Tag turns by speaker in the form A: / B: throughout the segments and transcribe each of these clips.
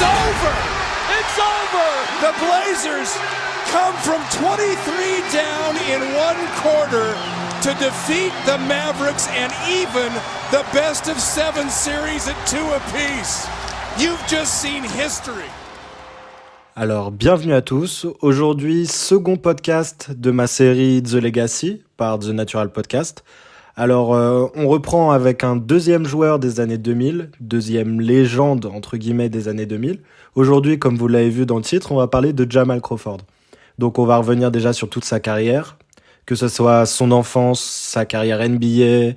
A: It's over! It's over! The Blazers come from 23 down in one quarter to defeat the Mavericks and even the best of 7 series at 2 apiece. You've just seen history.
B: Alors, bienvenue à tous. Aujourd'hui, second podcast de ma série The Legacy par The Natural Podcast. Alors, on reprend avec un deuxième joueur des années 2000, deuxième légende, entre guillemets, des années 2000. Aujourd'hui, comme vous l'avez vu dans le titre, on va parler de Jamal Crawford. Donc, on va revenir déjà sur toute sa carrière, que ce soit son enfance, sa carrière NBA,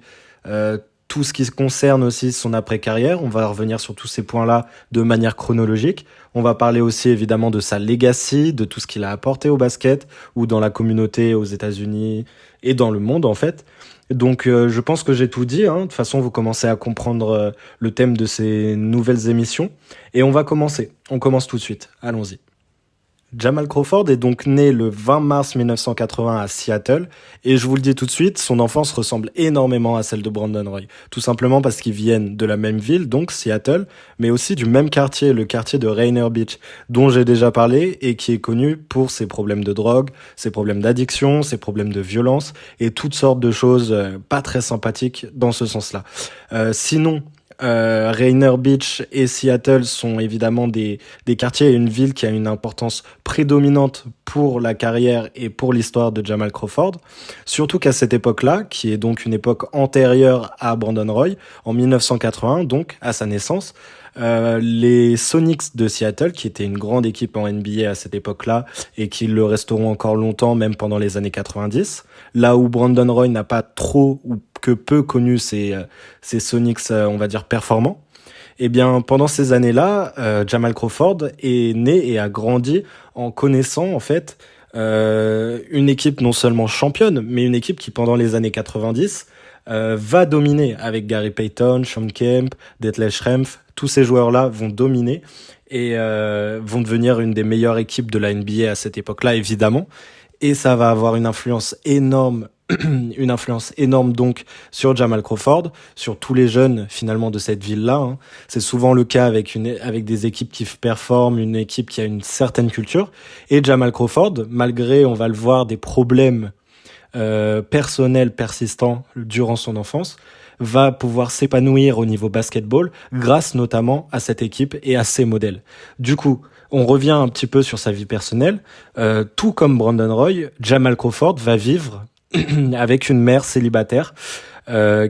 B: tout ce qui concerne aussi son après-carrière. On va revenir sur tous ces points-là de manière chronologique. On va parler aussi évidemment de sa legacy, de tout ce qu'il a apporté au basket ou dans la communauté aux États-Unis et dans le monde en fait. Donc je pense que j'ai tout dit. De toute façon, vous commencez à comprendre le thème de ces nouvelles émissions. Et on va commencer. On commence tout de suite. Allons-y. Jamal Crawford est donc né le 20 mars 1980 à Seattle et je vous le dis tout de suite, son enfance ressemble énormément à celle de Brandon Roy. Tout simplement parce qu'ils viennent de la même ville, donc Seattle, mais aussi du même quartier, le quartier de Rainier Beach, dont j'ai déjà parlé et qui est connu pour ses problèmes de drogue, ses problèmes d'addiction, ses problèmes de violence et toutes sortes de choses pas très sympathiques dans ce sens-là. Sinon, Rainier Beach et Seattle sont évidemment des quartiers et une ville qui a une importance prédominante pour la carrière et pour l'histoire de Jamal Crawford. Surtout qu'à cette époque-là, qui est donc une époque antérieure à Brandon Roy, en 1981, donc à sa naissance, les Sonics de Seattle, qui étaient une grande équipe en NBA à cette époque-là et qui le resteront encore longtemps, même pendant les années 90, là où Brandon Roy n'a pas trop ou que peu connu ces Sonics, on va dire, performants. Eh bien, pendant ces années-là, Jamal Crawford est né et a grandi en connaissant, en fait, une équipe non seulement championne, mais une équipe qui, pendant les années 90, va dominer avec Gary Payton, Shawn Kemp, Detlef Schrempf. Tous ces joueurs-là vont dominer et vont devenir une des meilleures équipes de la NBA à cette époque-là, évidemment. Et ça va avoir une influence énorme donc sur Jamal Crawford, sur tous les jeunes finalement de cette ville-là. C'est souvent le cas avec des équipes qui performent, une équipe qui a une certaine culture. Et Jamal Crawford, malgré, on va le voir, des problèmes personnels persistants durant son enfance, va pouvoir s'épanouir au niveau basketball grâce notamment à cette équipe et à ses modèles. Du coup, on revient un petit peu sur sa vie personnelle. Tout comme Brandon Roy, Jamal Crawford va vivre avec une mère célibataire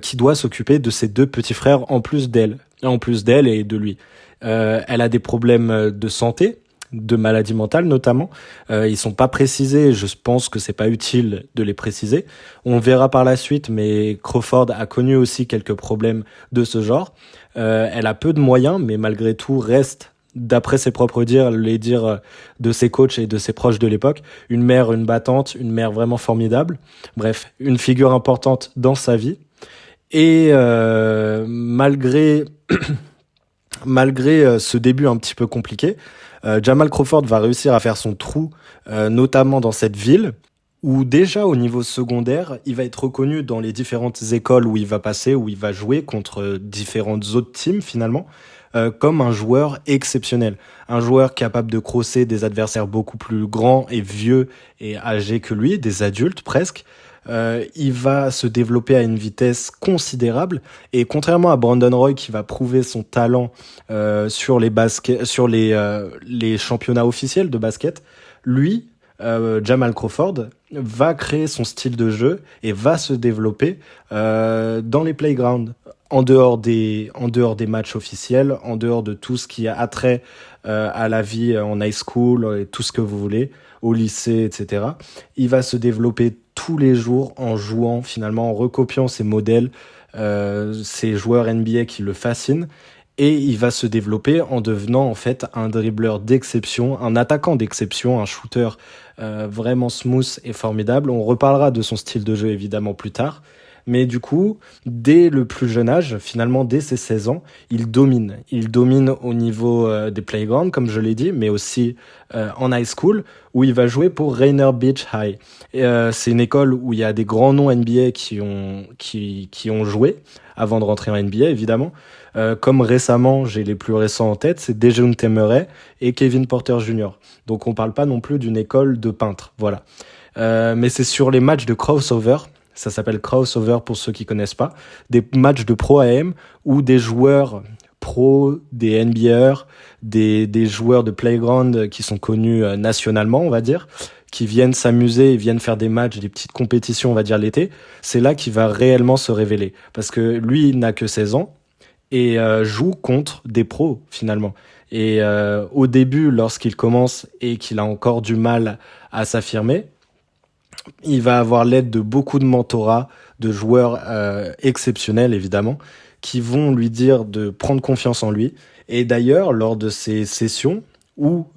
B: qui doit s'occuper de ses 2 petits frères en plus d'elle et de lui. Elle a des problèmes de santé, de maladie mentale notamment. Ils sont pas précisés, je pense que c'est pas utile de les préciser. On verra par la suite, mais Crawford a connu aussi quelques problèmes de ce genre. Elle a peu de moyens, mais malgré tout reste, d'après ses propres dires, les dires de ses coachs et de ses proches de l'époque, une mère, une battante, une mère vraiment formidable. Bref, une figure importante dans sa vie. Et malgré ce début un petit peu compliqué, Jamal Crawford va réussir à faire son trou, notamment dans cette ville, où déjà au niveau secondaire, il va être reconnu dans les différentes écoles où il va passer, où il va jouer contre différentes autres teams finalement, comme un joueur exceptionnel. Un joueur capable de crosser des adversaires beaucoup plus grands et vieux et âgés que lui, des adultes presque. Il va se développer à une vitesse considérable et contrairement à Brandon Roy qui va prouver son talent sur les championnats officiels de basket, lui, Jamal Crawford, va créer son style de jeu et va se développer dans les playgrounds, en dehors des matchs officiels, en dehors de tout ce qui a trait à la vie en high school et tout ce que vous voulez, au lycée, etc. Il va se développer tous les jours en jouant, finalement, en recopiant ces modèles, ces joueurs NBA qui le fascinent. Et il va se développer en devenant en fait un dribbleur d'exception, un attaquant d'exception, un shooter vraiment smooth et formidable. On reparlera de son style de jeu évidemment plus tard. Mais du coup, dès le plus jeune âge, finalement dès ses 16 ans, il domine. Il domine au niveau des playgrounds, comme je l'ai dit, mais aussi en high school, où il va jouer pour Rainier Beach High. Et, c'est une école où il y a des grands noms NBA qui ont joué, avant de rentrer en NBA évidemment. Comme récemment, j'ai les plus récents en tête, c'est Dejounte Murray et Kevin Porter Jr. Donc on parle pas non plus d'une école de peintres, voilà. Mais c'est sur les matchs de crossover, ça s'appelle crossover pour ceux qui connaissent pas, des matchs de Pro AM où des joueurs pro, des NBAers, des joueurs de playground qui sont connus nationalement, on va dire, qui viennent s'amuser, viennent faire des matchs, des petites compétitions, on va dire l'été, c'est là qu'il va réellement se révéler. Parce que lui, il n'a que 16 ans et joue contre des pros finalement. Et au début, lorsqu'il commence et qu'il a encore du mal à s'affirmer, il va avoir l'aide de beaucoup de mentorats, de joueurs exceptionnels évidemment, qui vont lui dire de prendre confiance en lui. Et d'ailleurs, lors de ces sessions où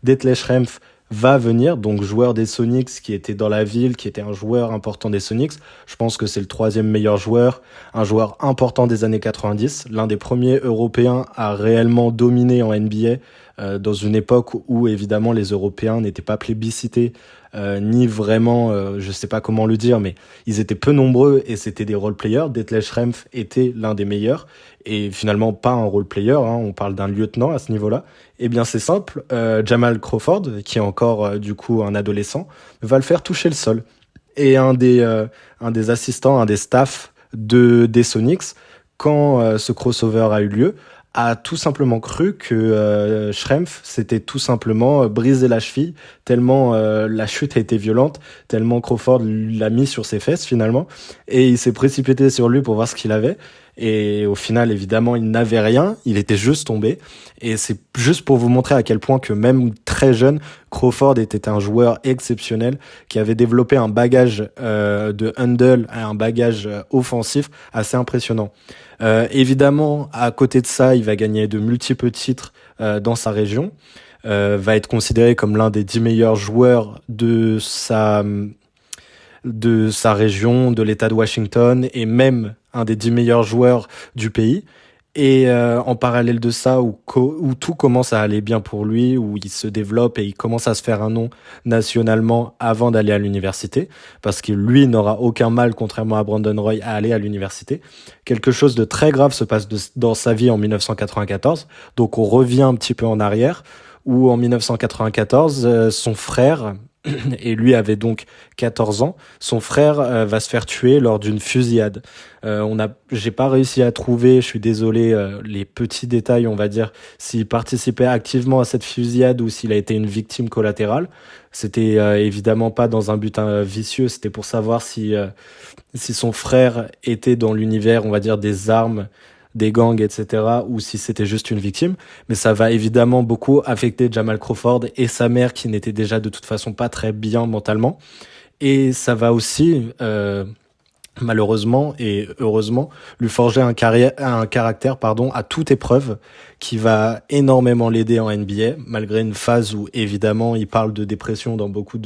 B: Detlef Schrempf va venir, donc joueur des Sonics qui était dans la ville, qui était un joueur important des Sonics. Je pense que c'est le 3e meilleur joueur, un joueur important des années 90, l'un des premiers Européens à réellement dominer en NBA, dans une époque où évidemment les Européens n'étaient pas plébiscités, ni vraiment, je sais pas comment le dire, mais ils étaient peu nombreux et c'était des role-players. Detlef Schrempf était l'un des meilleurs et finalement pas un role-player, hein, on parle d'un lieutenant à ce niveau-là. Eh bien c'est simple, Jamal Crawford, qui est encore du coup un adolescent, va le faire toucher le sol. Et un des assistants, un des staffs des Sonics, quand ce crossover a eu lieu, a tout simplement cru que Schrempf s'était tout simplement brisé la cheville, tellement la chute a été violente, tellement Crawford l'a mis sur ses fesses finalement, et il s'est précipité sur lui pour voir ce qu'il avait, et au final évidemment il n'avait rien, il était juste tombé, et c'est juste pour vous montrer à quel point que même très jeune, Crawford était un joueur exceptionnel, qui avait développé un bagage de handle, un bagage offensif assez impressionnant. Évidemment, à côté de ça, il va gagner de multiples titres dans sa région, va être considéré comme l'un des 10 meilleurs joueurs de sa région, de l'État de Washington, et même un des 10 meilleurs joueurs du pays. Et en parallèle de ça, où tout commence à aller bien pour lui, où il se développe et il commence à se faire un nom nationalement avant d'aller à l'université, parce que lui n'aura aucun mal, contrairement à Brandon Roy, à aller à l'université. Quelque chose de très grave se passe dans sa vie en 1994, donc on revient un petit peu en arrière, où en 1994, son frère, et lui avait donc 14 ans, son frère va se faire tuer lors d'une fusillade. J'ai pas réussi à trouver, je suis désolé, les petits détails, on va dire, s'il participait activement à cette fusillade ou s'il a été une victime collatérale. C'était évidemment pas dans un but vicieux, c'était pour savoir si son frère était dans l'univers, on va dire, des armes, des gangs, etc., ou si c'était juste une victime. Mais ça va évidemment beaucoup affecter Jamal Crawford et sa mère, qui n'était déjà de toute façon pas très bien mentalement. Et ça va aussi, malheureusement et heureusement, lui forger un caractère à toute épreuve, qui va énormément l'aider en NBA, malgré une phase où évidemment il parle de dépression dans beaucoup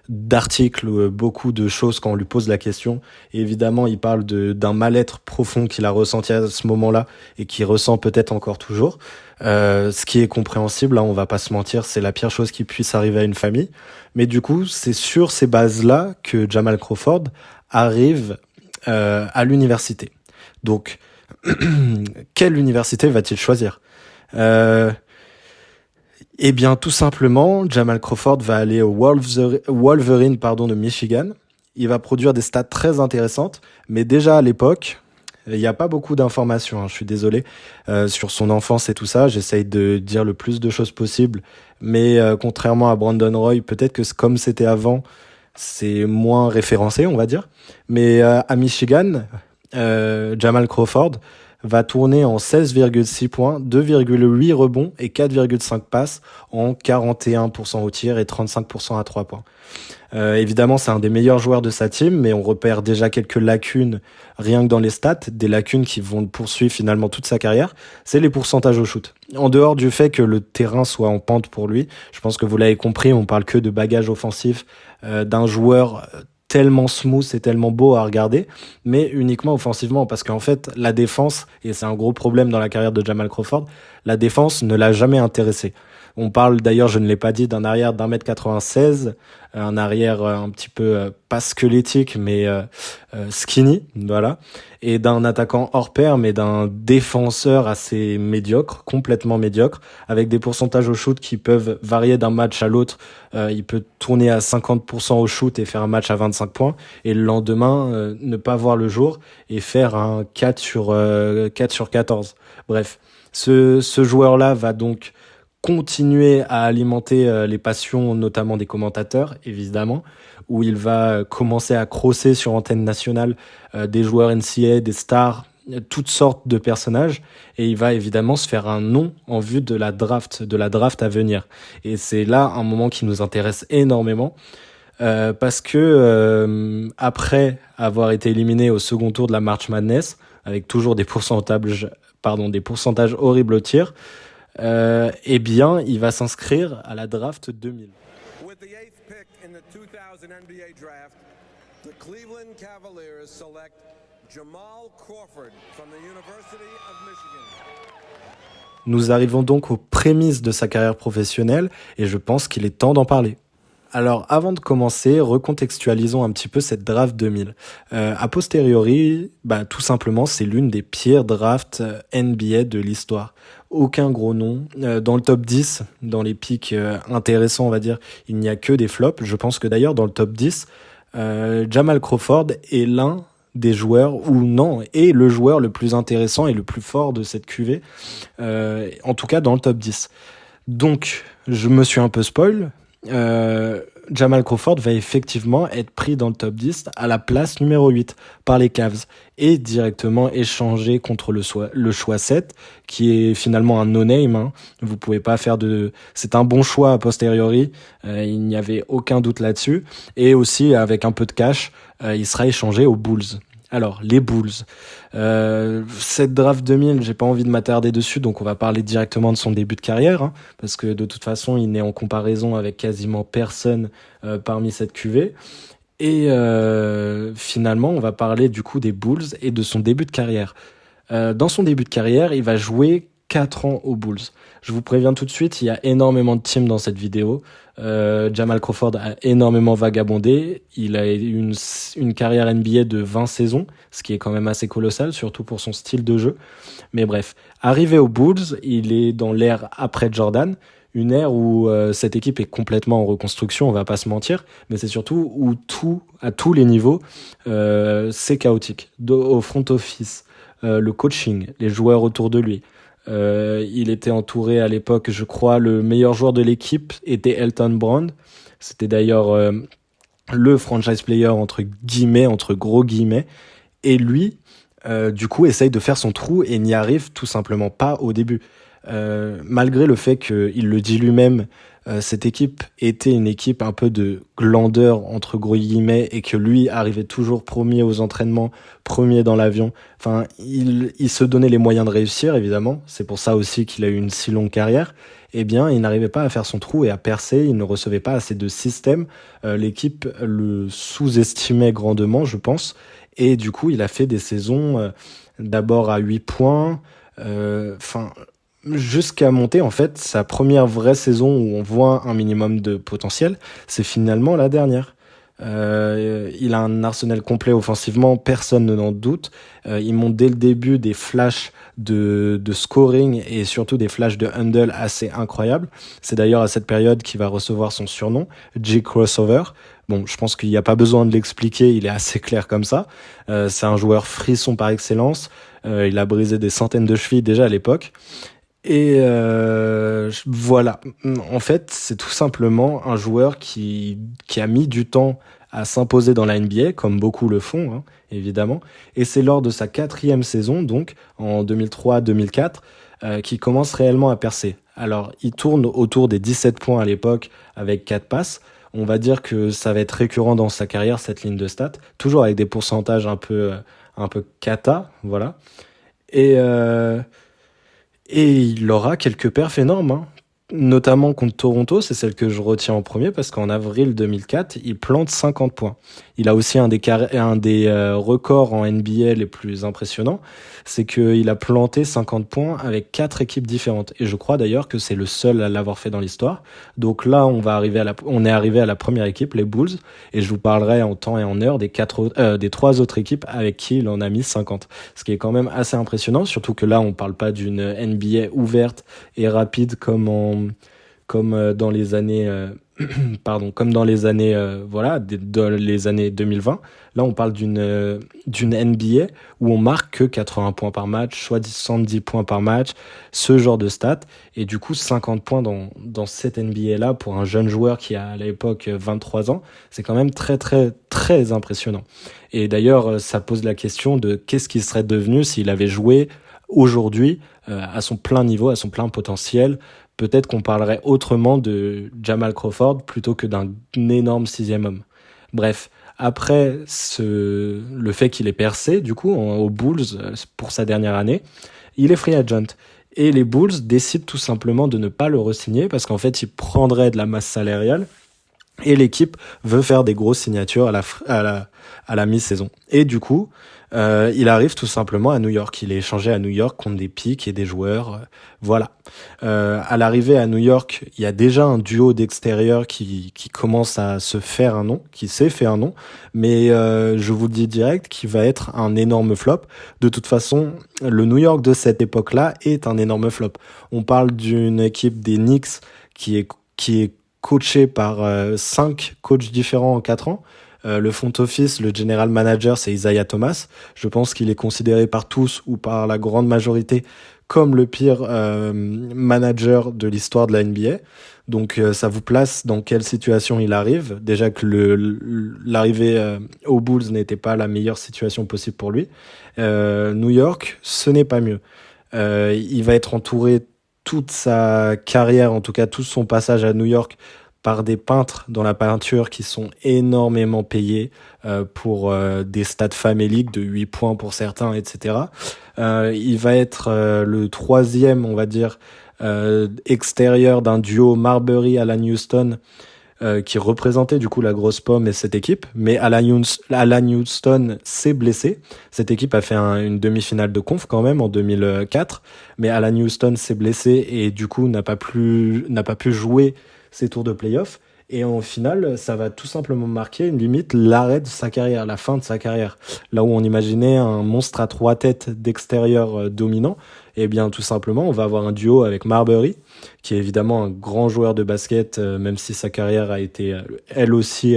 B: d'articles, beaucoup de choses quand on lui pose la question. Et évidemment, il parle d'un mal-être profond qu'il a ressenti à ce moment-là et qu'il ressent peut-être encore toujours. Ce qui est compréhensible, hein, on va pas se mentir, c'est la pire chose qui puisse arriver à une famille. Mais du coup, c'est sur ces bases-là que Jamal Crawford arrive à l'université. Donc, quelle université va-t-il choisir ? Eh bien, tout simplement, Jamal Crawford va aller au Wolverine de Michigan. Il va produire des stats très intéressantes, mais déjà à l'époque, il n'y a pas beaucoup d'informations, hein, je suis désolé, sur son enfance et tout ça. J'essaye de dire le plus de choses possible, mais contrairement à Brandon Roy, peut-être que comme c'était avant, c'est moins référencé, on va dire. Mais à Michigan, Jamal Crawford va tourner en 16,6 points, 2,8 rebonds et 4,5 passes en 41% au tir et 35% à 3 points. Évidemment, c'est un des meilleurs joueurs de sa team, mais on repère déjà quelques lacunes rien que dans les stats, des lacunes qui vont le poursuivre finalement toute sa carrière, c'est les pourcentages au shoot. En dehors du fait que le terrain soit en pente pour lui, je pense que vous l'avez compris, on parle que de bagage offensif d'un joueur tellement smooth et tellement beau à regarder, mais uniquement offensivement, parce qu'en fait, la défense, et c'est un gros problème dans la carrière de Jamal Crawford, la défense ne l'a jamais intéressé. On parle d'ailleurs, je ne l'ai pas dit, d'un arrière d'1m96, un arrière un petit peu pas squelettique mais skinny, voilà, et d'un attaquant hors pair mais d'un défenseur assez médiocre, complètement médiocre, avec des pourcentages au shoot qui peuvent varier d'un match à l'autre. Il peut tourner à 50% au shoot et faire un match à 25 points, et le lendemain ne pas voir le jour et faire un 4 sur 14. Bref, ce joueur-là va donc continuer à alimenter les passions, notamment des commentateurs, évidemment, où il va commencer à crosser sur antenne nationale des joueurs NCAA, des stars, toutes sortes de personnages, et il va évidemment se faire un nom en vue de la draft à venir. Et c'est là un moment qui nous intéresse énormément, parce que après avoir été éliminé au second tour de la March Madness, avec toujours des pourcentages horribles au tir, eh bien, il va s'inscrire à la draft 2000.
C: With the 8th pick in the 2000 NBA draft, the Cleveland Cavaliers select Jamal Crawford from the University of Michigan.
B: Nous arrivons donc aux prémices de sa carrière professionnelle et je pense qu'il est temps d'en parler. Alors, avant de commencer, recontextualisons un petit peu cette draft 2000. A posteriori, tout simplement, c'est l'une des pires drafts NBA de l'histoire. Aucun gros nom. Dans le top 10, dans les pics intéressants, on va dire, il n'y a que des flops. Je pense que d'ailleurs, dans le top 10, Jamal Crawford est l'un des joueurs, est le joueur le plus intéressant et le plus fort de cette cuvée, en tout cas dans le top 10. Donc, je me suis un peu spoil. Jamal Crawford va effectivement être pris dans le top 10 à la place numéro 8 par les Cavs et directement échangé contre le choix 7, qui est finalement un no-name. Vous pouvez pas faire c'est un bon choix a posteriori, il n'y avait aucun doute là-dessus, et aussi avec un peu de cash, il sera échangé aux Bulls. Alors, les Bulls. Cette draft 2000, j'ai pas envie de m'attarder dessus, donc on va parler directement de son début de carrière, parce que de toute façon, il n'est en comparaison avec quasiment personne parmi cette cuvée. Et finalement, on va parler du coup des Bulls et de son début de carrière. Dans son début de carrière, il va jouer 4 ans aux Bulls. Je vous préviens tout de suite, il y a énormément de teams dans cette vidéo. Jamal Crawford a énormément vagabondé. Il a eu une carrière NBA de 20 saisons, ce qui est quand même assez colossal, surtout pour son style de jeu. Mais bref, arrivé aux Bulls, il est dans l'ère après Jordan, une ère où cette équipe est complètement en reconstruction, on va pas se mentir, mais c'est surtout où à tous les niveaux, c'est chaotique. Au front office, le coaching, les joueurs autour de lui. Il était entouré à l'époque, je crois, le meilleur joueur de l'équipe était Elton Brand. C'était d'ailleurs le franchise player entre gros guillemets. Et lui, du coup, essaye de faire son trou et n'y arrive tout simplement pas au début. Malgré le fait qu'il le dit lui-même, cette équipe était une équipe un peu de glandeur entre gros guillemets, et que lui arrivait toujours premier aux entraînements, premier dans l'avion. Enfin, il se donnait les moyens de réussir, évidemment. C'est pour ça aussi qu'il a eu une si longue carrière. Eh bien, il n'arrivait pas à faire son trou et à percer. Il ne recevait pas assez de système. L'équipe le sous-estimait grandement, je pense. Et du coup, il a fait des saisons d'abord à 8 points. Jusqu'à monter, en fait, sa première vraie saison où on voit un minimum de potentiel, c'est finalement la dernière. Il a un arsenal complet offensivement, personne n'en doute. Il monte dès le début des flashs de scoring et surtout des flashs de handle assez incroyables. C'est d'ailleurs à cette période qu'il va recevoir son surnom, J Crossover. Bon, je pense qu'il n'y a pas besoin de l'expliquer, il est assez clair comme ça. C'est un joueur frisson par excellence. Il a brisé des centaines de chevilles déjà à l'époque. Et voilà, en fait, c'est tout simplement un joueur qui a mis du temps à s'imposer dans la NBA, comme beaucoup le font, évidemment. Et c'est lors de sa 4e saison, donc en 2003-2004, qu'il commence réellement à percer. Alors, il tourne autour des 17 points à l'époque avec 4 passes. On va dire que ça va être récurrent dans sa carrière, cette ligne de stats, toujours avec des pourcentages un peu cata, voilà. Et il aura quelques perfs énormes, notamment contre Toronto, c'est celle que je retiens en premier parce qu'en avril 2004, il plante 50 points. Il a aussi un des records en NBA les plus impressionnants, c'est qu'il a planté 50 points avec 4 équipes différentes. Et je crois d'ailleurs que c'est le seul à l'avoir fait dans l'histoire. Donc là, on est arrivé à la première équipe, les Bulls, et je vous parlerai en temps et en heure des 3 autres équipes avec qui il en a mis 50. Ce qui est quand même assez impressionnant, surtout que là, on parle pas d'une NBA ouverte et rapide dans les années dans les années 2020. Là, on parle d'une NBA où on marque que 80 points par match, soit 70 points par match, ce genre de stats. Et du coup, 50 points dans cette NBA-là, pour un jeune joueur qui a à l'époque 23 ans, c'est quand même très, très, très impressionnant. Et d'ailleurs, ça pose la question de qu'est-ce qu'il serait devenu s'il avait joué aujourd'hui à son plein niveau, à son plein potentiel. Peut-être qu'on parlerait autrement de Jamal Crawford plutôt que d'un énorme 6e homme. Bref, après le fait qu'il ait percé, du coup, aux Bulls pour sa dernière année, il est free agent. Et les Bulls décident tout simplement de ne pas le re-signer parce qu'en fait, il prendrait de la masse salariale et l'équipe veut faire des grosses signatures à la mi-saison. Et du coup, il arrive tout simplement à New York. Il est échangé à New York contre des pics et des joueurs. Voilà. À l'arrivée à New York, il y a déjà un duo d'extérieur qui commence à se faire un nom, qui s'est fait un nom. Mais je vous le dis direct, qui va être un énorme flop. De toute façon, le New York de cette époque-là est un énorme flop. On parle d'une équipe des Knicks qui est coaché par 5 coachs différents en 4 ans. Le front office, le general manager, c'est Isaiah Thomas. Je pense qu'il est considéré par tous ou par la grande majorité comme le pire manager de l'histoire de la NBA. Donc ça vous place dans quelle situation il arrive. Déjà que l'arrivée aux Bulls n'était pas la meilleure situation possible pour lui. New York, ce n'est pas mieux. Il va être entouré toute sa carrière, en tout cas tout son passage à New York, par des peintres dans la peinture qui sont énormément payés pour des stats faméliques de 8 points pour certains, etc. Il va être le 3e, on va dire, extérieur d'un duo Marbury-Alan Houston qui représentait du coup la grosse pomme et cette équipe. Mais Alan Houston s'est blessé. Cette équipe a fait une demi-finale de conf quand même en 2004. Mais Alan Houston s'est blessé et du coup n'a pas pu jouer ses tours de play-off. Et en finale, ça va tout simplement marquer limite l'arrêt de sa carrière, la fin de sa carrière. Là où on imaginait un monstre à 3 têtes d'extérieur dominant, eh bien tout simplement, on va avoir un duo avec Marbury, qui est évidemment un grand joueur de basket, même si sa carrière a été elle aussi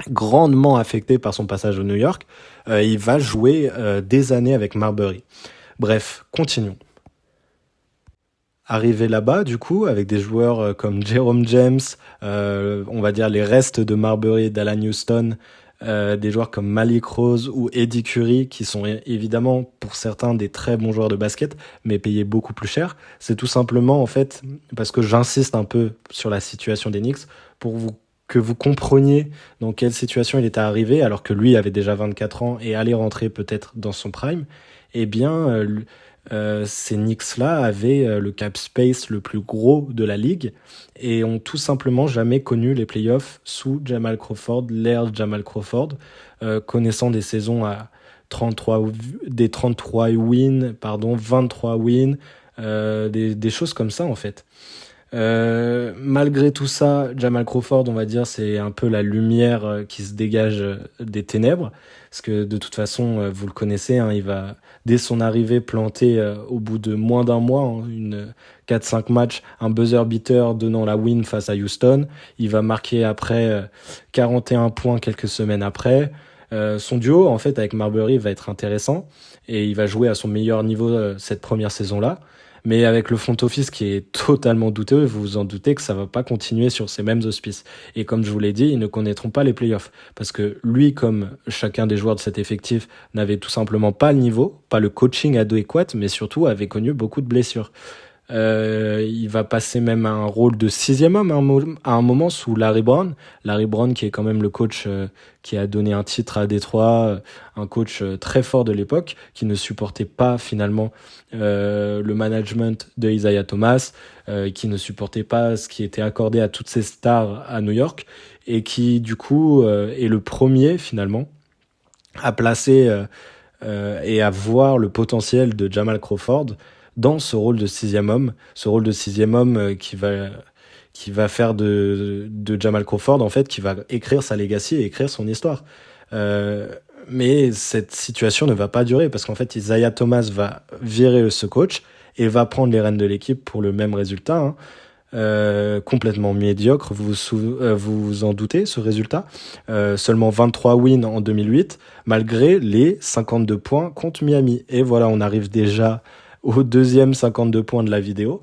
B: grandement affectée par son passage au New York. Il va jouer des années avec Marbury. Bref, continuons. Arrivé là-bas, du coup, avec des joueurs comme Jerome James, on va dire les restes de Marbury et d'Alan Houston, des joueurs comme Malik Rose ou Eddie Curry, qui sont évidemment pour certains des très bons joueurs de basket, mais payés beaucoup plus cher. C'est tout simplement, en fait, parce que j'insiste un peu sur la situation des Knicks, que vous compreniez dans quelle situation il était arrivé, alors que lui avait déjà 24 ans et allait rentrer peut-être dans son prime, eh bien... ces Knicks-là avaient le cap space le plus gros de la ligue et ont tout simplement jamais connu les playoffs sous Jamal Crawford, l'ère Jamal Crawford, connaissant des saisons à 23 wins, 23 wins, des choses comme ça en fait. Malgré tout ça, Jamal Crawford, on va dire, c'est un peu la lumière qui se dégage des ténèbres, parce que de toute façon, vous le connaissez, hein, il va, dès son arrivée, planter au bout de moins d'un mois, une 4-5 matchs, un buzzer beater donnant la win face à Houston. Il va marquer après 41 points quelques semaines après. Son duo, en fait, avec Marbury va être intéressant, et il va jouer à son meilleur niveau cette première saison-là. Mais avec le front office qui est totalement douteux, vous vous en doutez que ça va pas continuer sur ces mêmes auspices. Et comme je vous l'ai dit, ils ne connaîtront pas les playoffs. Parce que lui, comme chacun des joueurs de cet effectif, n'avait tout simplement pas le niveau, pas le coaching adéquat, mais surtout avait connu beaucoup de blessures. Il va passer même à un rôle de sixième homme à un moment sous Larry Brown. Larry Brown qui est quand même le coach qui a donné un titre à Détroit, un coach très fort de l'époque, qui ne supportait pas finalement le management de Isaiah Thomas, qui ne supportait pas ce qui était accordé à toutes ces stars à New York, et qui du coup est le premier finalement à placer et à voir le potentiel de Jamal Crawford dans ce rôle de sixième homme, qui va faire de Jamal Crawford, en fait, qui va écrire sa legacy et écrire son histoire. Mais cette situation ne va pas durer, parce qu'en fait, Isaiah Thomas va virer ce coach et va prendre les rênes de l'équipe pour le même résultat, complètement médiocre, vous en doutez, ce résultat. Seulement 23 wins en 2008, malgré les 52 points contre Miami. Et voilà, on arrive déjà au deuxième 52 points de la vidéo.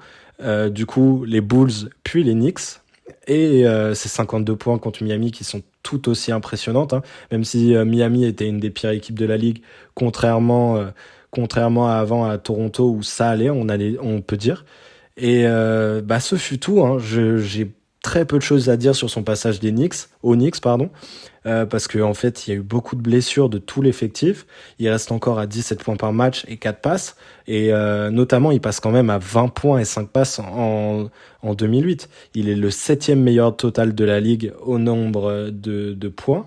B: Du coup, les Bulls puis les Knicks. Et ces 52 points contre Miami qui sont tout aussi impressionnantes, même si Miami était une des pires équipes de la ligue, contrairement à avant à Toronto où ça allait, on peut dire. Et ce fut tout. J'ai très peu de choses à dire sur son passage aux Knicks, parce qu'en fait, il y a eu beaucoup de blessures de tout l'effectif. Il reste encore à 17 points par match et 4 passes. Et notamment, il passe quand même à 20 points et 5 passes en 2008. Il est le 7e meilleur total de la ligue au nombre de points.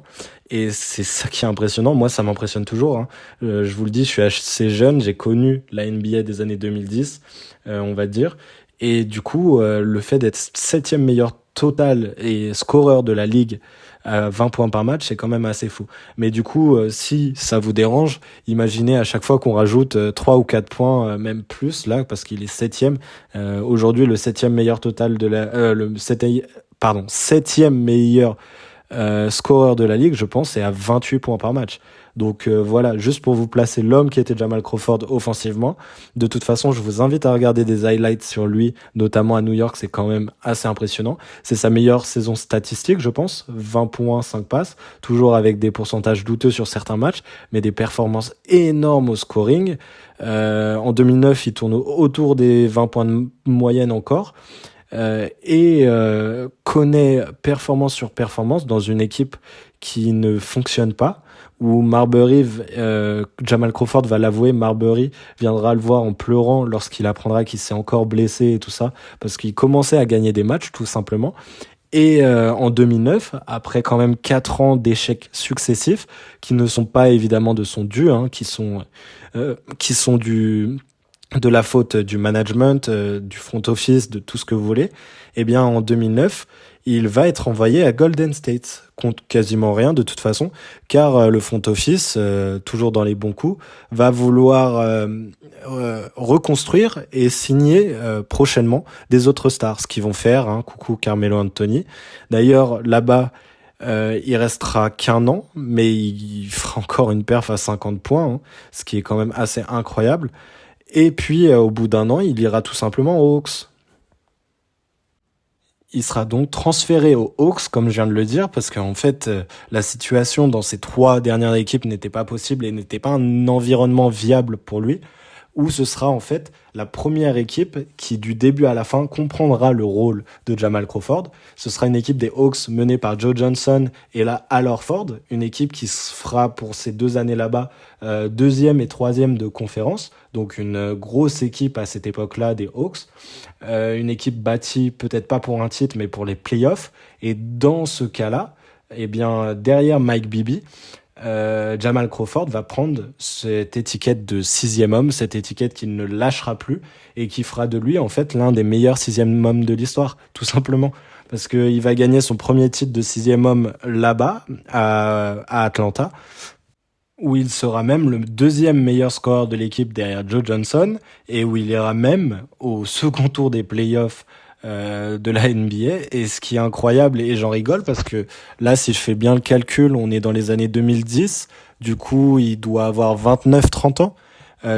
B: Et c'est ça qui est impressionnant. Moi, ça m'impressionne toujours. Je vous le dis, je suis assez jeune. J'ai connu la NBA des années 2010, on va dire. Et du coup, le fait d'être 7e meilleur total et scoreur de la ligue à 20 points par match, c'est quand même assez fou. Mais du coup, si ça vous dérange, imaginez à chaque fois qu'on rajoute 3 ou 4 points, même plus, là, parce qu'il est 7e. Aujourd'hui, le 7e meilleur total de la... 7e meilleur scoreur de la ligue, je pense, est à 28 points par match. Donc voilà, juste pour vous placer l'homme qui était Jamal Crawford offensivement. De toute façon, je vous invite à regarder des highlights sur lui, notamment à New York, c'est quand même assez impressionnant. C'est sa meilleure saison statistique, je pense, 20 points, 5 passes, toujours avec des pourcentages douteux sur certains matchs, mais des performances énormes au scoring. En 2009, il tourne autour des 20 points de moyenne encore. Et connaît performance sur performance dans une équipe qui ne fonctionne pas, où Jamal Crawford va l'avouer, Marbury viendra le voir en pleurant lorsqu'il apprendra qu'il s'est encore blessé et tout ça, parce qu'il commençait à gagner des matchs tout simplement. Et en 2009, après quand même 4 ans d'échecs successifs, qui ne sont pas évidemment de son dû, qui sont de la faute du management, du front office, de tout ce que vous voulez, eh bien en 2009, il va être envoyé à Golden State, contre quasiment rien de toute façon, car le front office, toujours dans les bons coups, va vouloir reconstruire et signer prochainement des autres stars, ce qu'ils vont faire, coucou Carmelo Anthony. D'ailleurs, là-bas, il restera qu'1 an, mais il fera encore une perf à 50 points, ce qui est quand même assez incroyable. Et puis, au bout d'1 an, il ira tout simplement aux Hawks. Il sera donc transféré aux Hawks, comme je viens de le dire, parce qu'en fait, la situation dans ces 3 dernières équipes n'était pas possible et n'était pas un environnement viable pour lui, où ce sera en fait la première équipe qui, du début à la fin, comprendra le rôle de Jamal Crawford. Ce sera une équipe des Hawks menée par Joe Johnson et là Al Horford, une équipe qui se fera pour ces 2 années là-bas 2e et 3e de conférence, donc une grosse équipe à cette époque-là des Hawks, une équipe bâtie peut-être pas pour un titre mais pour les playoffs. Et dans ce cas-là, eh bien derrière Mike Bibby, Jamal Crawford va prendre cette étiquette de 6e homme, cette étiquette qu'il ne lâchera plus et qui fera de lui en fait l'un des meilleurs 6e hommes de l'histoire, tout simplement. Parce qu'il va gagner son premier titre de 6e homme là-bas, à Atlanta, où il sera même le 2e meilleur scoreur de l'équipe derrière Joe Johnson et où il ira même au second tour des playoffs de la NBA. Et ce qui est incroyable, et j'en rigole parce que là, si je fais bien le calcul, on est dans les années 2010, du coup il doit avoir 29-30 ans.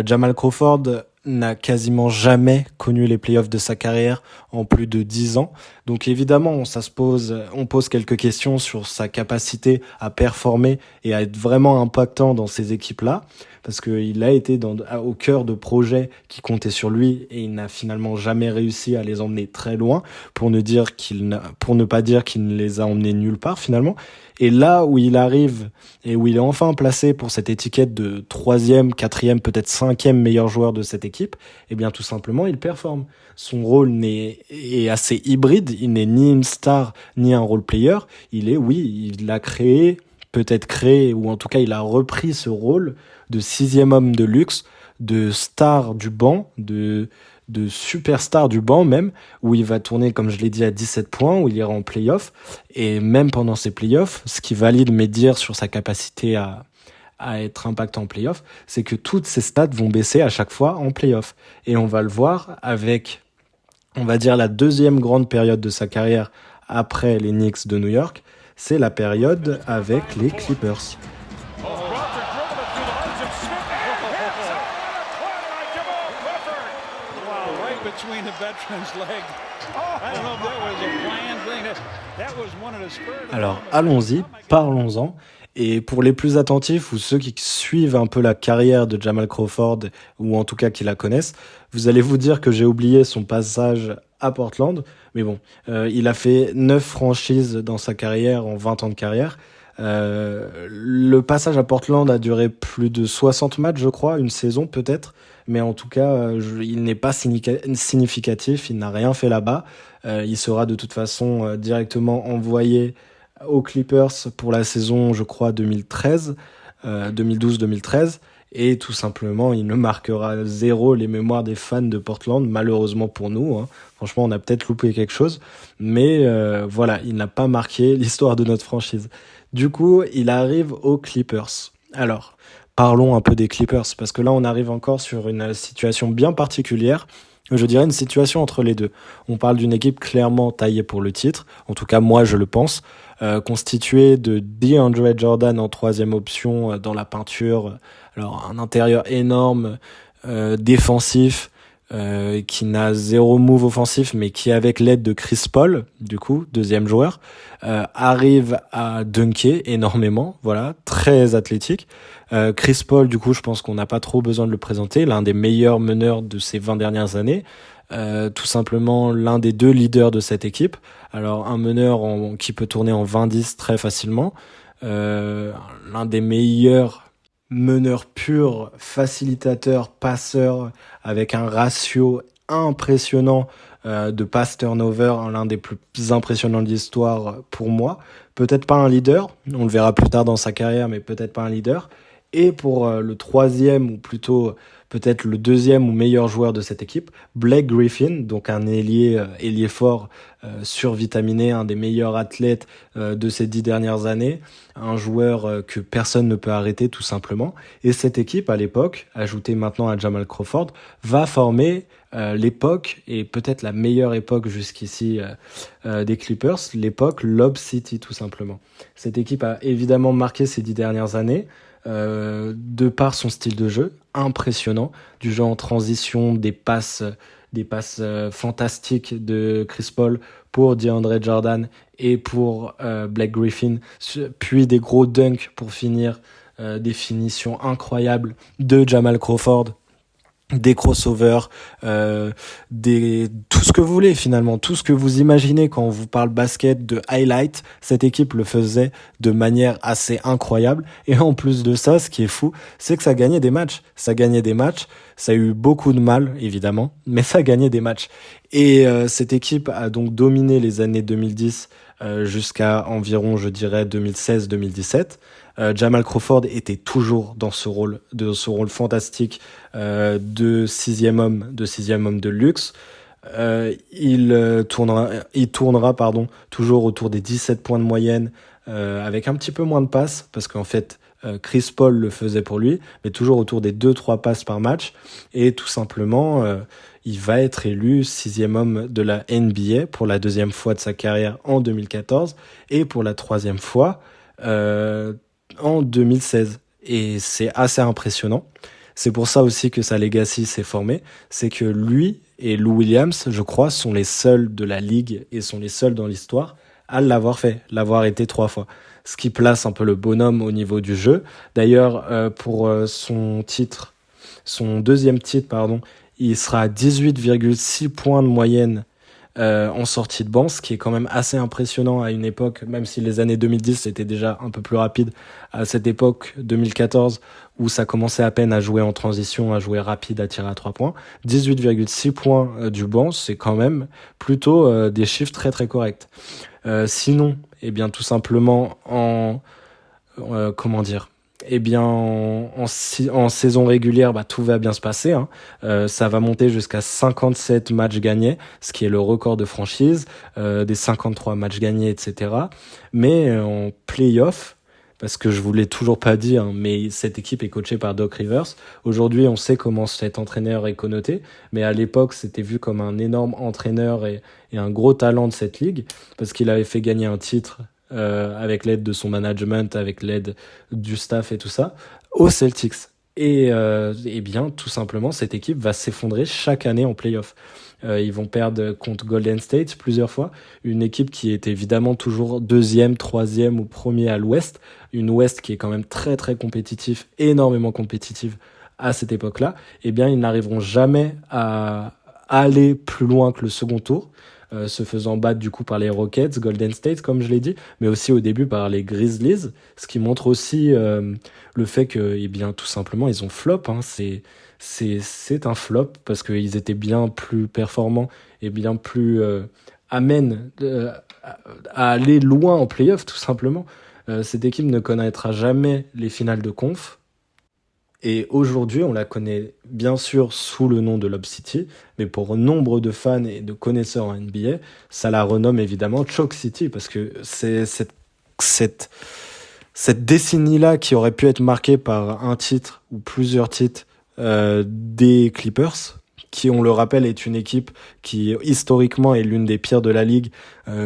B: Jamal Crawford n'a quasiment jamais connu les playoffs de sa carrière en plus de 10 ans. Donc évidemment, on pose quelques questions sur sa capacité à performer et à être vraiment impactant dans ces équipes-là. parce qu'il a été au cœur de projets qui comptaient sur lui et il n'a finalement jamais réussi à les emmener très loin, pour ne pas dire qu'il ne les a emmenés nulle part finalement. Et là où il arrive et où il est enfin placé pour cette étiquette de 3e, 4e, peut-être 5e meilleur joueur de cette équipe, eh bien tout simplement il performe. Son rôle est assez hybride, il n'est ni une star ni un role player, il a peut-être créé, ou en tout cas il a repris ce rôle de 6e homme de luxe, de star du banc, de superstar du banc même, où il va tourner, comme je l'ai dit, à 17 points, où il ira en play-off. Et même pendant ces play-offs, ce qui valide mes dires sur sa capacité à être impactant en play-off, c'est que toutes ses stats vont baisser à chaque fois en play-off. Et on va le voir avec, on va dire, la deuxième grande période de sa carrière après les Knicks de New York, c'est la période avec les Clippers. Alors allons-y, parlons-en. Et pour les plus attentifs ou ceux qui suivent un peu la carrière de Jamal Crawford, ou en tout cas qui la connaissent, vous allez vous dire que j'ai oublié son passage à Portland. Mais bon, il a fait 9 franchises dans sa carrière, en 20 ans de carrière. Le passage à Portland a duré plus de 60 matchs, je crois, une saison peut-être. Mais en tout cas, il n'est pas significatif, il n'a rien fait là-bas. Il sera de toute façon directement envoyé aux Clippers pour la saison, je crois, 2012-2013. Et tout simplement, il ne marquera zéro les mémoires des fans de Portland, malheureusement pour nous. Hein. Franchement, on a peut-être loupé quelque chose. Mais voilà, il n'a pas marqué l'histoire de notre franchise. Du coup, il arrive aux Clippers. Alors, parlons un peu des Clippers, parce que là, on arrive encore sur une situation bien particulière. Je dirais une situation entre les deux. On parle d'une équipe clairement taillée pour le titre, en tout cas moi je le pense, constituée de DeAndre Jordan en 3e option dans la peinture, alors un intérieur énorme, défensif, qui n'a zéro move offensif, mais qui avec l'aide de Chris Paul, du coup, 2e joueur, arrive à dunker énormément, voilà, très athlétique. Chris Paul, du coup, je pense qu'on n'a pas trop besoin de le présenter, l'un des meilleurs meneurs de ces 20 dernières années, tout simplement l'un des 2 leaders de cette équipe. Alors un meneur qui peut tourner en 20-10 très facilement, l'un des meilleurs meneur pur, facilitateur, passeur, avec un ratio impressionnant de pass turnover, l'un des plus impressionnants de l'histoire pour moi. Peut-être pas un leader, on le verra plus tard dans sa carrière, mais peut-être pas un leader. Et pour le 3e, ou plutôt peut-être le 2e ou meilleur joueur de cette équipe, Blake Griffin, donc un ailier fort, survitaminé, un des meilleurs athlètes de ces 10 dernières années, un joueur que personne ne peut arrêter tout simplement. Et cette équipe, à l'époque, ajoutée maintenant à Jamal Crawford, va former l'époque, et peut-être la meilleure époque jusqu'ici des Clippers, l'époque Lob City tout simplement. Cette équipe a évidemment marqué ces 10 dernières années, de par son style de jeu impressionnant, du genre en transition, des passes fantastiques de Chris Paul pour DeAndre Jordan et pour Blake Griffin, puis des gros dunks pour finir, des finitions incroyables de Jamal Crawford, des crossovers, tout ce que vous voulez finalement, tout ce que vous imaginez quand on vous parle basket de highlight, cette équipe le faisait de manière assez incroyable. Et en plus de ça, ce qui est fou, c'est que ça gagnait des matchs. Ça a eu beaucoup de mal évidemment, mais ça gagnait des matchs. Et cette équipe a donc dominé les années 2010 jusqu'à environ, je dirais, 2016-2017. Jamal Crawford était toujours dans ce rôle fantastique de 6e homme de luxe. Il tournera toujours autour des 17 points de moyenne, avec un petit peu moins de passes, parce qu'en fait Chris Paul le faisait pour lui, mais toujours autour des 2-3 passes par match. Et tout simplement, il va être élu 6e homme de la NBA pour la 2e fois de sa carrière en 2014 et pour la 3e fois en 2016. Et c'est assez impressionnant. C'est pour ça aussi que sa legacy s'est formée. C'est que lui et Lou Williams, je crois, sont les seuls de la ligue et sont les seuls dans l'histoire à l'avoir fait, l'avoir été 3 fois. ce qui place un peu le bonhomme au niveau du jeu. D'ailleurs, pour son deuxième titre, il sera à 18,6 points de moyenne en sortie de banc, ce qui est quand même assez impressionnant à une époque, même si les années 2010 c'était déjà un peu plus rapide, à cette époque 2014 où ça commençait à peine à jouer en transition, à jouer rapide, à tirer à 3 points. 18,6 points du banc, c'est quand même plutôt des chiffres très très corrects. Sinon, eh bien tout simplement en saison régulière, tout va bien se passer. Ça va monter jusqu'à 57 matchs gagnés, ce qui est le record de franchise, des 53 matchs gagnés, etc. Mais en play-off, parce que je vous l'ai toujours pas dit, mais cette équipe est coachée par Doc Rivers. Aujourd'hui, on sait comment cet entraîneur est connoté, mais à l'époque, c'était vu comme un énorme entraîneur et un gros talent de cette ligue, parce qu'il avait fait gagner un titre avec l'aide de son management, avec l'aide du staff et tout ça, aux Celtics. Et bien, tout simplement, cette équipe va s'effondrer chaque année en play-off. Ils vont perdre contre Golden State plusieurs fois, une équipe qui est évidemment toujours deuxième, troisième ou premier à l'Ouest, une Ouest qui est quand même très très compétitive, énormément compétitive à cette époque-là. Eh bien, ils n'arriveront jamais à aller plus loin que le second tour, se faisant battre du coup par les Rockets, Golden State comme je l'ai dit, mais aussi au début par les Grizzlies, ce qui montre aussi le fait que, eh bien, tout simplement, ils ont flop. C'est un flop parce qu'ils étaient bien plus performants et bien plus amènes à aller loin en play-off, tout simplement. Cette équipe ne connaîtra jamais les finales de conf. Et aujourd'hui, on la connaît bien sûr sous le nom de Lob City, mais pour nombre de fans et de connaisseurs en NBA, ça la renomme évidemment Chalk City, parce que c'est cette décennie-là qui aurait pu être marquée par un titre ou plusieurs titres des Clippers, qui, on le rappelle, est une équipe qui historiquement est l'une des pires de la ligue,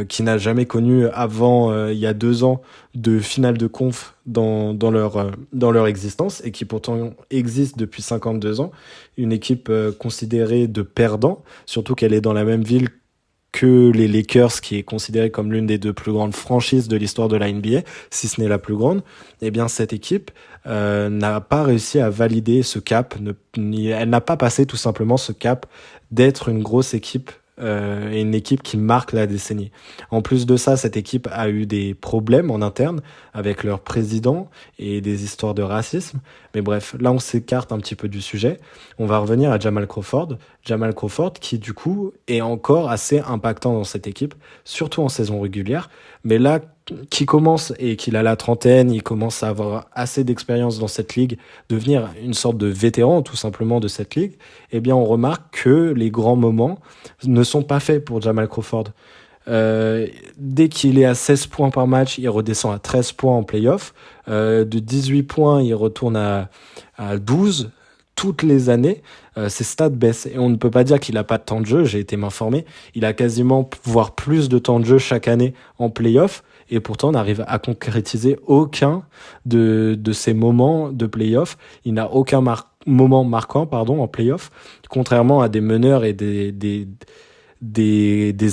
B: qui n'a jamais connu avant il y a 2 ans de finale de conf dans leur existence, et qui pourtant existe depuis 52 ans. Une équipe considérée de perdants, surtout qu'elle est dans la même ville que les Lakers, qui est considérée comme l'une des 2 plus grandes franchises de l'histoire de la NBA, si ce n'est la plus grande. Eh bien, cette équipe n'a pas réussi à valider ce cap, elle n'a pas passé tout simplement ce cap d'être une grosse équipe et une équipe qui marque la décennie. En plus de ça, cette équipe a eu des problèmes en interne avec leur président et des histoires de racisme. Mais bref, là on s'écarte un petit peu du sujet. On va revenir à Jamal Crawford. Jamal Crawford qui du coup est encore assez impactant dans cette équipe, surtout en saison régulière. Mais là, qui commence et qu'il a la trentaine, il commence à avoir assez d'expérience dans cette ligue, devenir une sorte de vétéran tout simplement de cette ligue, eh bien on remarque que les grands moments ne sont pas faits pour Jamal Crawford. Dès qu'il est à 16 points par match, il redescend à 13 points en play-off. De 18 points, il retourne à 12. Toutes les années, ses stats baissent. Et on ne peut pas dire qu'il n'a pas de temps de jeu, j'ai été m'informer. Il a quasiment, voire plus de temps de jeu chaque année en play-off. Et pourtant, on n'arrive à concrétiser aucun de ces moments de play-off. Il n'a aucun moment marquant en play-off, contrairement à des meneurs et des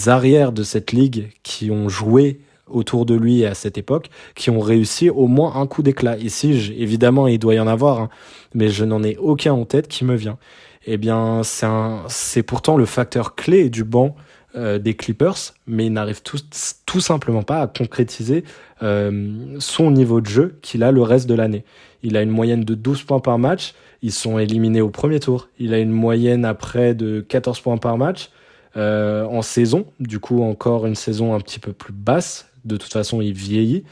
B: arrières de cette ligue qui ont joué autour de lui à cette époque, qui ont réussi au moins un coup d'éclat. Ici, évidemment, il doit y en avoir, mais je n'en ai aucun en tête qui me vient. Eh bien, c'est pourtant le facteur clé du banc des Clippers, mais il n'arrive tout simplement pas à concrétiser son niveau de jeu qu'il a le reste de l'année. Il a une moyenne de 12 points par match, ils sont éliminés au premier tour. Il a une moyenne après de 14 points par match en saison, du coup encore une saison un petit peu plus basse, de toute façon il vieillit.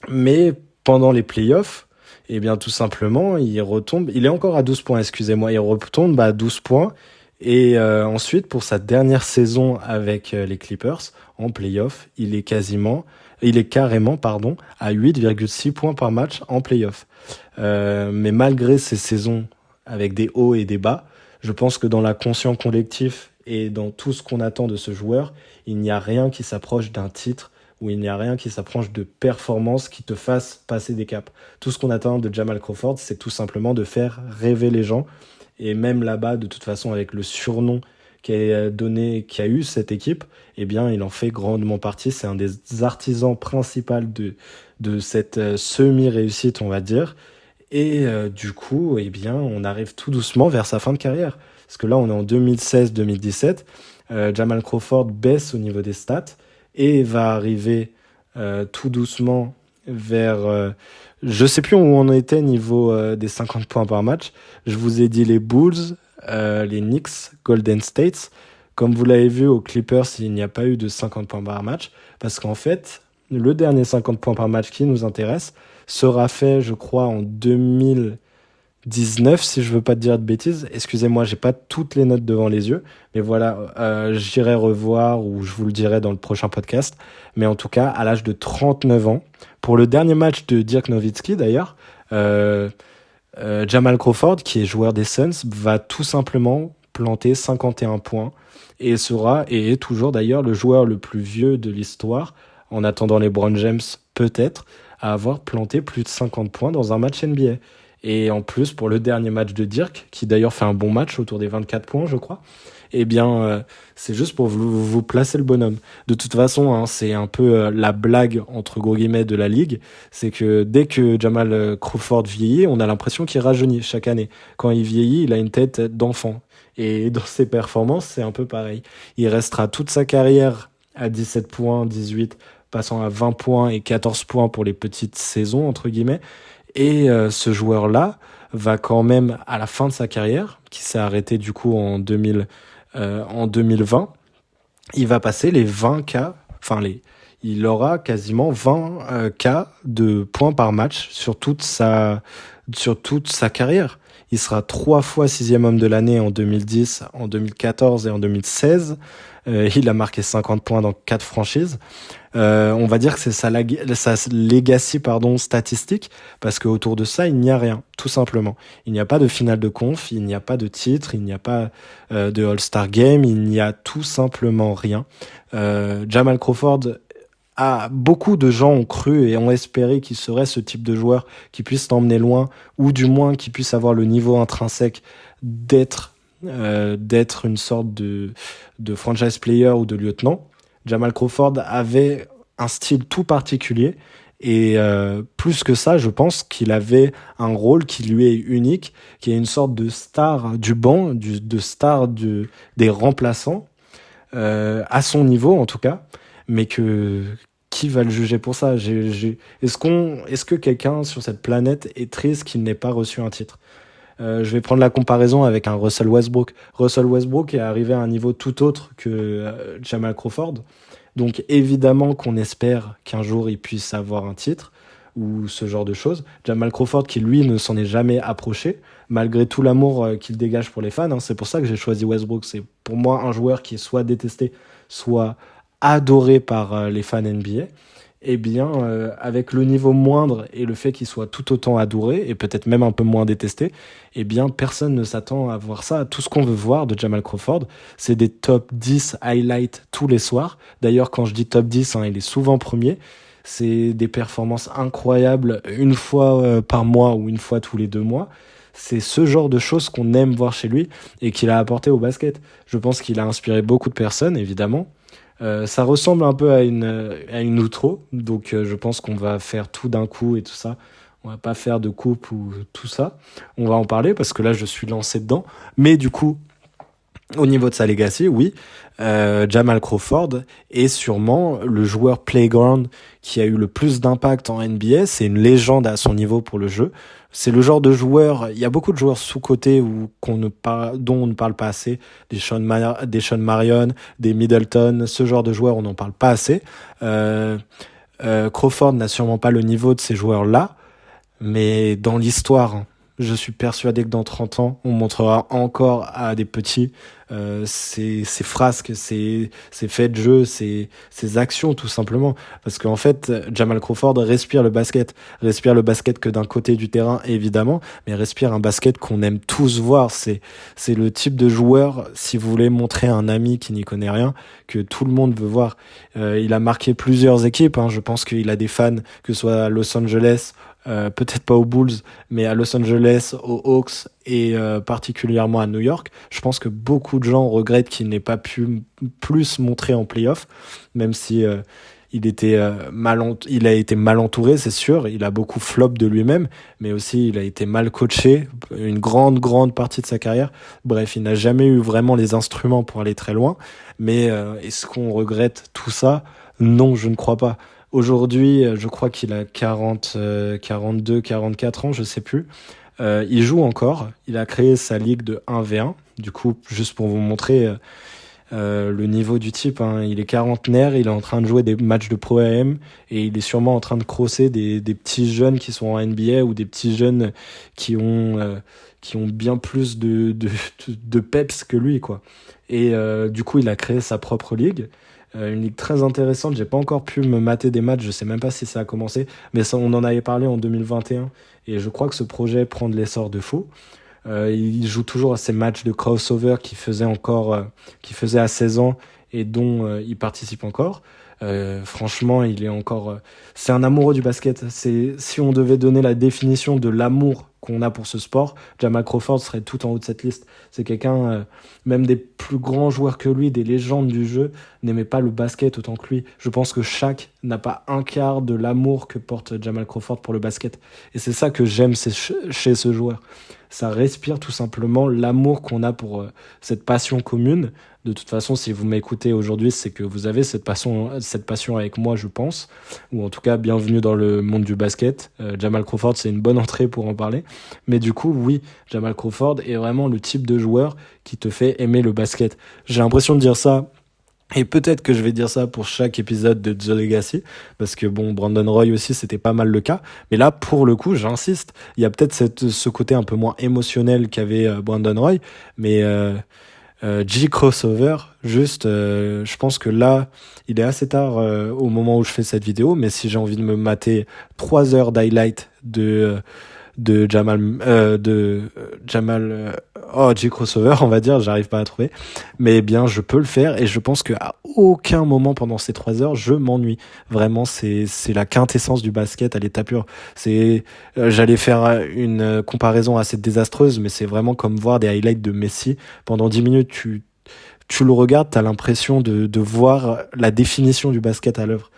B: Mais pendant les playoffs, eh bien tout simplement, il est encore à 12 points, excusez-moi, il retombe à 12 points. Et ensuite, pour sa dernière saison avec les Clippers, en play-off, il est carrément à 8,6 points par match en play-off. Mais malgré ces saisons avec des hauts et des bas, je pense que dans l'inconscient collectif et dans tout ce qu'on attend de ce joueur, il n'y a rien qui s'approche d'un titre, où il n'y a rien qui s'approche de performance qui te fasse passer des caps. Tout ce qu'on attend de Jamal Crawford, c'est tout simplement de faire rêver les gens. Et même là-bas, de toute façon, avec le surnom qui a eu cette équipe, eh bien, il en fait grandement partie. C'est un des artisans principaux de cette semi-réussite, on va dire. Et du coup, eh bien, on arrive tout doucement vers sa fin de carrière. Parce que là, on est en 2016-2017. Jamal Crawford baisse au niveau des stats et va arriver tout doucement vers... je sais plus où on était niveau des 50 points par match. Je vous ai dit les Bulls, les Knicks, Golden State. Comme vous l'avez vu aux Clippers, il n'y a pas eu de 50 points par match. Parce qu'en fait, le dernier 50 points par match qui nous intéresse sera fait, je crois, en 2019, si je veux pas te dire de bêtises. Excusez-moi, j'ai pas toutes les notes devant les yeux. Mais voilà, j'irai revoir ou je vous le dirai dans le prochain podcast. Mais en tout cas, à l'âge de 39 ans, pour le dernier match de Dirk Nowitzki d'ailleurs, Jamal Crawford, qui est joueur des Suns, va tout simplement planter 51 points et est toujours d'ailleurs le joueur le plus vieux de l'histoire, en attendant les LeBron James peut-être, à avoir planté plus de 50 points dans un match NBA. Et en plus, pour le dernier match de Dirk, qui d'ailleurs fait un bon match autour des 24 points, je crois, eh bien, c'est juste pour vous placer le bonhomme. De toute façon, hein, c'est un peu la blague, entre gros guillemets, de la ligue. C'est que dès que Jamal Crawford vieillit, on a l'impression qu'il rajeunit chaque année. Quand il vieillit, il a une tête d'enfant. Et dans ses performances, c'est un peu pareil. Il restera toute sa carrière à 17 points, 18, passant à 20 points et 14 points pour les petites saisons, entre guillemets. Et ce joueur-là va quand même, à la fin de sa carrière, qui s'est arrêté du coup en 2020, il va passer les 20K, il aura quasiment 20K de points par match sur toute sa carrière. Il sera 3 fois 6e homme de l'année en 2010, en 2014 et en 2016. Il a marqué 50 points dans 4 franchises. On va dire que c'est sa legacy statistique, parce qu'autour de ça, il n'y a rien, tout simplement. Il n'y a pas de finale de conf, il n'y a pas de titre, il n'y a pas de All-Star Game, il n'y a tout simplement rien. Jamal Crawford, beaucoup de gens ont cru et ont espéré qu'il serait ce type de joueur qui puisse t'emmener loin, ou du moins qui puisse avoir le niveau intrinsèque d'être une sorte de franchise player ou de lieutenant. Jamal Crawford avait un style tout particulier et plus que ça, je pense qu'il avait un rôle qui lui est unique, qui est une sorte de star du banc, de star des remplaçants, à son niveau en tout cas, mais qui va le juger pour ça? Est-ce que quelqu'un sur cette planète est triste qu'il n'ait pas reçu un titre? Je vais prendre la comparaison avec un Russell Westbrook. Russell Westbrook est arrivé à un niveau tout autre que Jamal Crawford. Donc évidemment qu'on espère qu'un jour il puisse avoir un titre ou ce genre de choses. Jamal Crawford qui lui ne s'en est jamais approché, malgré tout l'amour qu'il dégage pour les fans. Hein. C'est pour ça que j'ai choisi Westbrook. C'est pour moi un joueur qui est soit détesté, soit adoré par les fans NBA. Eh bien, avec le niveau moindre et le fait qu'il soit tout autant adoré, et peut-être même un peu moins détesté, eh bien, personne ne s'attend à voir ça. Tout ce qu'on veut voir de Jamal Crawford, c'est des top 10 highlights tous les soirs. D'ailleurs, quand je dis top 10, il est souvent premier. C'est des performances incroyables une fois par mois ou une fois tous les 2 mois. C'est ce genre de choses qu'on aime voir chez lui et qu'il a apporté au basket. Je pense qu'il a inspiré beaucoup de personnes, évidemment. Ça ressemble un peu à une outro, donc je pense qu'on va faire tout d'un coup et tout ça. On va pas faire de coupe ou tout ça. On va en parler parce que là je suis lancé dedans. Mais du coup, au niveau de sa legacy, oui, Jamal Crawford est sûrement le joueur playground qui a eu le plus d'impact en NBA. C'est une légende à son niveau pour le jeu. C'est le genre de joueur, il y a beaucoup de joueurs sous-cotés dont on ne parle pas assez, des Sean Marion, des Middleton, ce genre de joueurs, on n'en parle pas assez. Crawford n'a sûrement pas le niveau de ces joueurs-là, mais dans l'histoire, je suis persuadé que dans 30 ans, on montrera encore à des petits ces frasques, ces faits de jeu, ces actions tout simplement. Parce qu'en fait, Jamal Crawford respire le basket que d'un côté du terrain évidemment, mais respire un basket qu'on aime tous voir. C'est le type de joueur, si vous voulez montrer à un ami qui n'y connaît rien, que tout le monde veut voir. Il a marqué plusieurs équipes, je pense qu'il a des fans, que ce soit à Los Angeles, peut-être pas aux Bulls, mais à Los Angeles, aux Hawks et particulièrement à New York. Je pense que beaucoup de gens regrettent qu'il n'ait pas pu plus montrer en playoff, même si il a été mal entouré, c'est sûr. Il a beaucoup flop de lui-même, mais aussi il a été mal coaché une grande partie de sa carrière. Bref, il n'a jamais eu vraiment les instruments pour aller très loin. Mais est-ce qu'on regrette tout ça? Non, je ne crois pas. Aujourd'hui, je crois qu'il a 42, 44 ans, je sais plus. Il joue encore. Il a créé sa ligue de 1v1. Du coup, juste pour vous montrer le niveau du type, hein, il est quarantenaire, il est en train de jouer des matchs de Pro AM et il est sûrement en train de crosser des petits jeunes qui sont en NBA ou des petits jeunes qui ont bien plus de peps que lui, quoi. Et du coup, il a créé sa propre ligue. Une ligue très intéressante. J'ai pas encore pu me mater des matchs, je sais même pas si ça a commencé, mais ça, on en avait parlé en 2021 et je crois que ce projet prend de l'essor de fou. Il joue toujours à ces matchs de crossover qu'il faisait à 16 ans et dont il participe encore. Franchement, il est encore. C'est un amoureux du basket. Si on devait donner la définition de l'amour qu'on a pour ce sport, Jamal Crawford serait tout en haut de cette liste. C'est quelqu'un, même des plus grands joueurs que lui, des légendes du jeu, n'aimaient pas le basket autant que lui. Je pense que Shaq n'a pas un quart de l'amour que porte Jamal Crawford pour le basket. Et c'est ça que j'aime chez ce joueur. Ça respire tout simplement l'amour qu'on a pour cette passion commune. De toute façon, si vous m'écoutez aujourd'hui, c'est que vous avez cette passion avec moi, je pense. Ou en tout cas, bienvenue dans le monde du basket. Jamal Crawford, c'est une bonne entrée pour en parler. Mais du coup, oui, Jamal Crawford est vraiment le type de joueur qui te fait aimer le basket. J'ai l'impression de dire ça, et peut-être que je vais dire ça pour chaque épisode de The Legacy, parce que bon, Brandon Roy aussi, c'était pas mal le cas. Mais là, pour le coup, j'insiste, il y a peut-être ce côté un peu moins émotionnel qu'avait Brandon Roy, mais G Crossover, juste, je pense que là, il est assez tard au moment où je fais cette vidéo, mais si j'ai envie de me mater 3 heures d'highlight de Jamal G Crossover, on va dire, j'arrive pas à trouver, mais bien je peux le faire et je pense qu'à aucun moment pendant ces 3 heures je m'ennuie. Vraiment, c'est la quintessence du basket à l'état pur. J'allais faire une comparaison assez désastreuse, mais c'est vraiment comme voir des highlights de Messi pendant 10 minutes. Tu le regardes, t'as l'impression de voir la définition du basket à l'œuvre.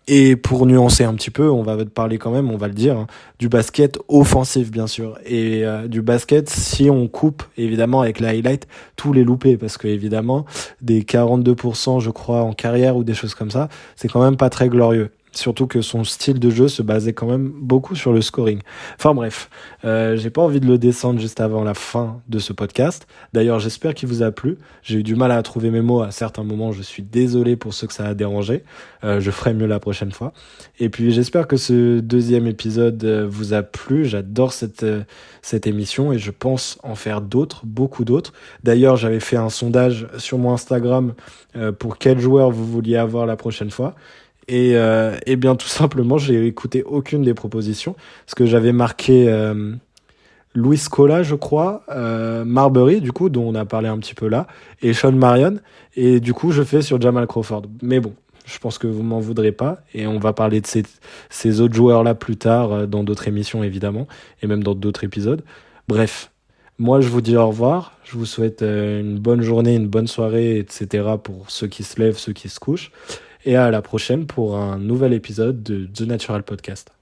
B: Et pour nuancer un petit peu, on va parler quand même, on va le dire, hein, du basket offensif bien sûr, et du basket si on coupe évidemment avec la highlight tous les loupés, parce que évidemment des 42% je crois en carrière ou des choses comme ça, c'est quand même pas très glorieux. Surtout que son style de jeu se basait quand même beaucoup sur le scoring. Enfin bref, j'ai pas envie de le descendre juste avant la fin de ce podcast. D'ailleurs, j'espère qu'il vous a plu. J'ai eu du mal à trouver mes mots à certains moments. Je suis désolé pour ceux que ça a dérangé. Je ferai mieux la prochaine fois. Et puis j'espère que ce deuxième épisode vous a plu. J'adore cette émission et je pense en faire d'autres, beaucoup d'autres. D'ailleurs, j'avais fait un sondage sur mon Instagram pour quel joueur vous vouliez avoir la prochaine fois. Et bien tout simplement, j'ai écouté aucune des propositions parce que j'avais marqué Luis Scola, je crois, Marbury, du coup, dont on a parlé un petit peu là, et Sean Marion. Et du coup, je fais sur Jamal Crawford. Mais bon, je pense que vous m'en voudrez pas. Et on va parler de ces autres joueurs-là plus tard, dans d'autres émissions, évidemment, et même dans d'autres épisodes. Bref, moi, je vous dis au revoir. Je vous souhaite une bonne journée, une bonne soirée, etc. pour ceux qui se lèvent, ceux qui se couchent. Et à la prochaine pour un nouvel épisode de The Natural Podcast.